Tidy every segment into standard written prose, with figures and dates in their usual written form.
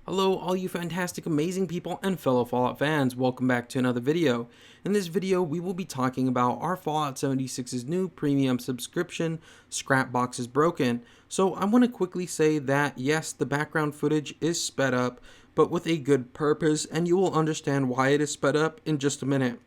Hello all you fantastic amazing people and fellow Fallout fans, welcome back to another video. In this video we will be talking about our Fallout 76's new premium subscription, Scrapboxes Broken. So I want to quickly say that yes, the background footage is sped up, but with a good purpose, and you will understand why it is sped up in just a minute.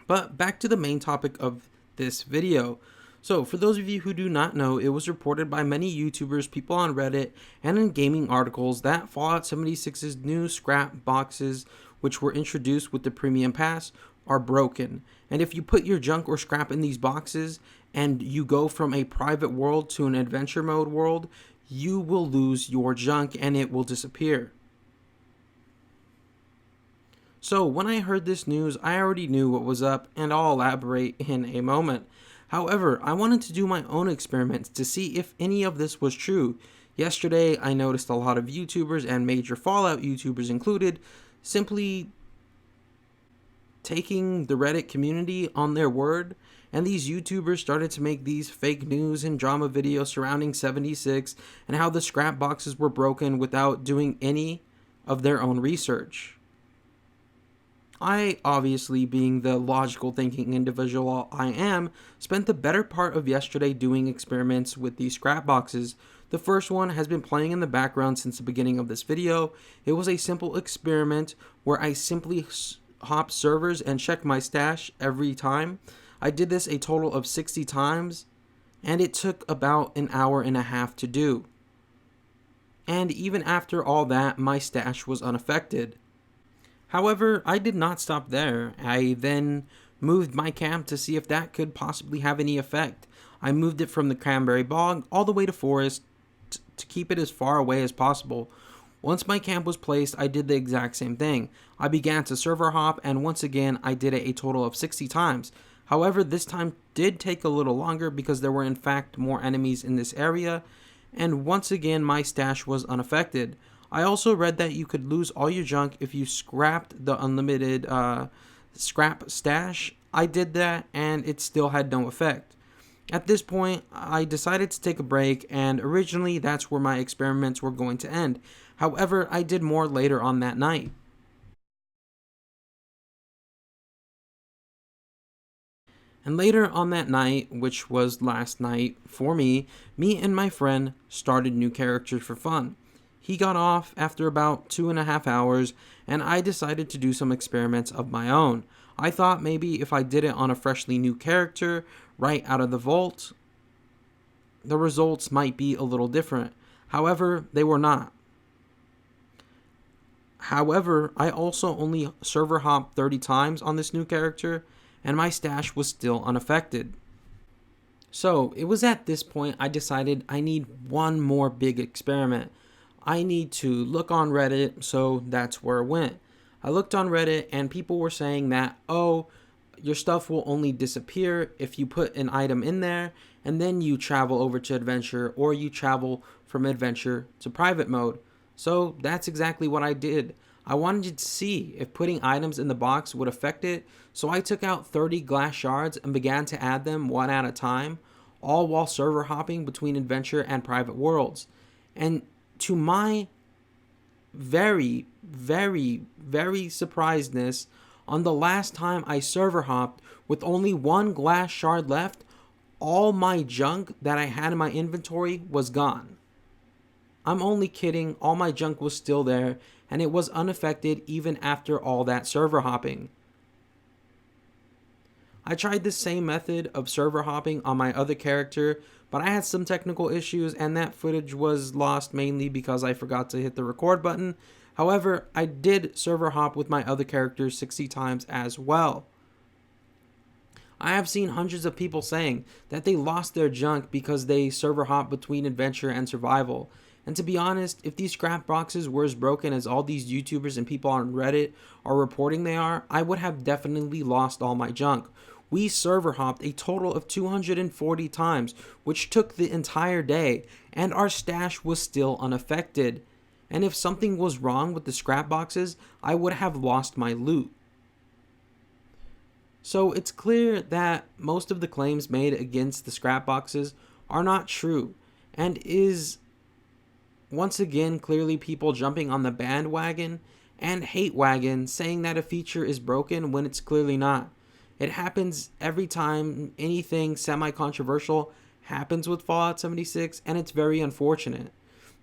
But back to the main topic of this video. So, for those of you who do not know, it was reported by many YouTubers, people on Reddit, and in gaming articles that Fallout 76's new scrap boxes, which were introduced with the Premium Pass, are broken. And if you put your junk or scrap in these boxes and you go from a private world to an adventure mode world, you will lose your junk and it will disappear. So, when I heard this news, I already knew what was up, and I'll elaborate in a moment. However, I wanted to do my own experiments to see if any of this was true. Yesterday, I noticed a lot of YouTubers, and major Fallout YouTubers included, simply taking the Reddit community on their word, and these YouTubers started to make these fake news and drama videos surrounding 76 and how the scrap boxes were broken without doing any of their own research. I, obviously being the logical thinking individual I am, spent the better part of yesterday doing experiments with these scrap boxes. The first one has been playing in the background since the beginning of this video. It was a simple experiment where I simply hopped servers and checked my stash every time. I did this a total of 60 times, and it took about an hour and a half to do. And even after all that, my stash was unaffected. However, I did not stop there. I then moved my camp to see if that could possibly have any effect. I moved it from the Cranberry Bog all the way to Forest to keep it as far away as possible. Once my camp was placed, I did the exact same thing. I began to server hop, and once again, I did it a total of 60 times. However, this time did take a little longer because there were in fact more enemies in this area, and once again, my stash was unaffected. I also read that you could lose all your junk if you scrapped the unlimited scrap stash. I did that and it still had no effect. At this point, I decided to take a break, and originally that's where my experiments were going to end. However, I did more later on that night. And later on that night, which was last night for me and my friend started new characters for fun. He got off after about 2.5 hours, and I decided to do some experiments of my own. I thought maybe if I did it on a freshly new character, right out of the vault, the results might be a little different. However, they were not. However, I also only server hopped 30 times on this new character, and my stash was still unaffected. So, it was at this point I decided I need one more big experiment. I need to look on Reddit, so that's where I went. I looked on Reddit and people were saying that, oh, your stuff will only disappear if you put an item in there and then you travel over to adventure, or you travel from adventure to private mode. So that's exactly what I did. I wanted to see if putting items in the box would affect it, so I took out 30 glass shards and began to add them one at a time, all while server hopping between adventure and private worlds. And to my very surprisedness, on the last time I server hopped with only one glass shard left, all my junk that I had in my inventory was gone. I'm only kidding, all my junk was still there, and it was unaffected even after all that server hopping. I tried the same method of server hopping on my other character, but I had some technical issues and that footage was lost mainly because I forgot to hit the record button. However, I did server hop with my other characters 60 times as well. I have seen hundreds of people saying that they lost their junk because they server hop between adventure and survival. And to be honest, if these scrap boxes were as broken as all these YouTubers and people on Reddit are reporting they are, I would have definitely lost all my junk. We server hopped a total of 240 times, which took the entire day, and our stash was still unaffected. And if something was wrong with the scrap boxes, I would have lost my loot. So it's clear that most of the claims made against the scrap boxes are not true, and is once again, clearly people jumping on the bandwagon and hate wagon, saying that a feature is broken when it's clearly not. It happens every time anything semi-controversial happens with Fallout 76, and it's very unfortunate.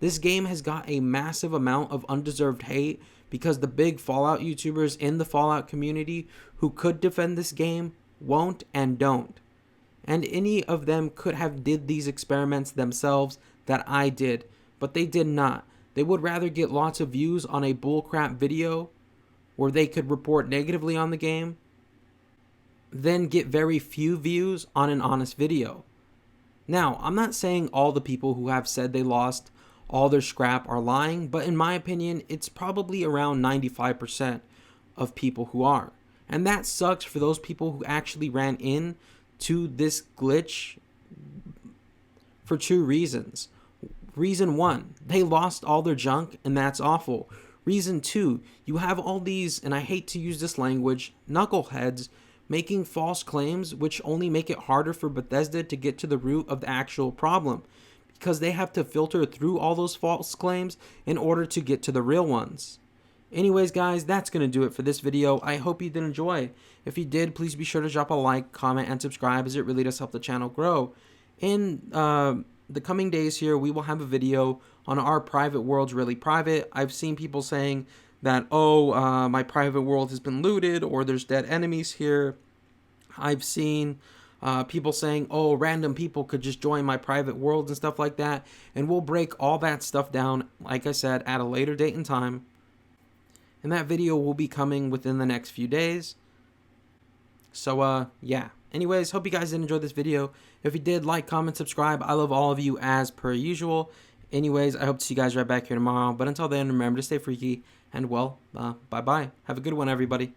This game has got a massive amount of undeserved hate because the big Fallout YouTubers in the Fallout community who could defend this game won't and don't. And any of them could have did these experiments themselves that I did, but they did not. They would rather get lots of views on a bullcrap video where they could report negatively on the game than get very few views on an honest video. Now, I'm not saying all the people who have said they lost all their scrap are lying, but in my opinion, it's probably around 95% of people who are. And that sucks for those people who actually ran in to this glitch for two reasons. Reason one, they lost all their junk, and that's awful. Reason two, you have all these, and I hate to use this language, knuckleheads making false claims which only make it harder for Bethesda to get to the root of the actual problem, because they have to filter through all those false claims in order to get to the real ones. Anyways, guys, that's going to do it for this video. I hope you did enjoy. If you did, please be sure to drop a like, comment, and subscribe, as it really does help the channel grow. In the coming days here, we will have a video on our private worlds really private. I've seen people saying that, my private world has been looted, or there's dead enemies here. I've seen people saying, random people could just join my private worlds and stuff like that. And we'll break all that stuff down, like I said, at a later date and time. And that video will be coming within the next few days. So, yeah. Anyways, hope you guys did enjoy this video. If you did, like, comment, subscribe. I love all of you as per usual. Anyways, I hope to see you guys right back here tomorrow. But until then, remember to stay freaky. And, well, bye-bye. Have a good one, everybody.